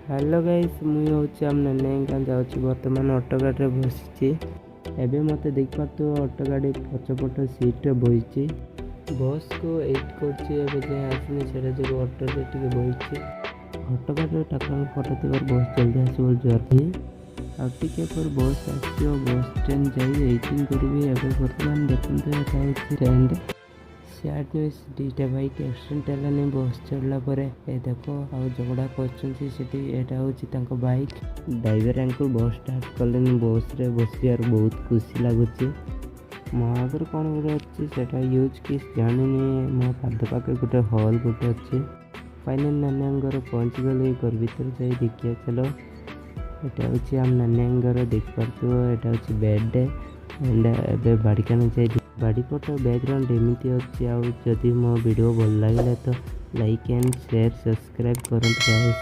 Hello guys मुझे हूँ आम नानी जाऊँगी बर्तमान ऑटो गाड़ी बसी एबे मत देख पार्थ ऑटो गाड़ी पछपट सीट बही बस को एट कर आसनी से जो ऑटो बही ऑटो गाड़ी ठाकुर फटो थी बस जल्दी आसो जल्दी आगे पर बस आसो बस स्टैंड जाइए वेटिंग करी बर्तमान देखते ट्रेंड सियाड न्यूज दुईटा बाइक एक्सीडेंट है बस चढ़ला देख आउ झगड़ा कर हूँ बाइक ड्राइवर को बस स्टार्ट कले बस रे बसार बहुत खुशी लगुच मो आगे कौन गोटे अच्छी यूज कि जानी मो पाद पाखे गोटे हल गोटे अच्छे फाइनाल नानी घर पहुँच गले घर भर जा देखिए चलो यहाँ हूँ आम नानी घर देख पार्थ यहाँ हूँ बेड एंड ए बाड़ीकान जाए बाड़ीपट बैकग्राउंड एमती अच्छी आदि मो वीडियो भल लगे तो लाइक एंड शेयर सब्सक्राइब करते।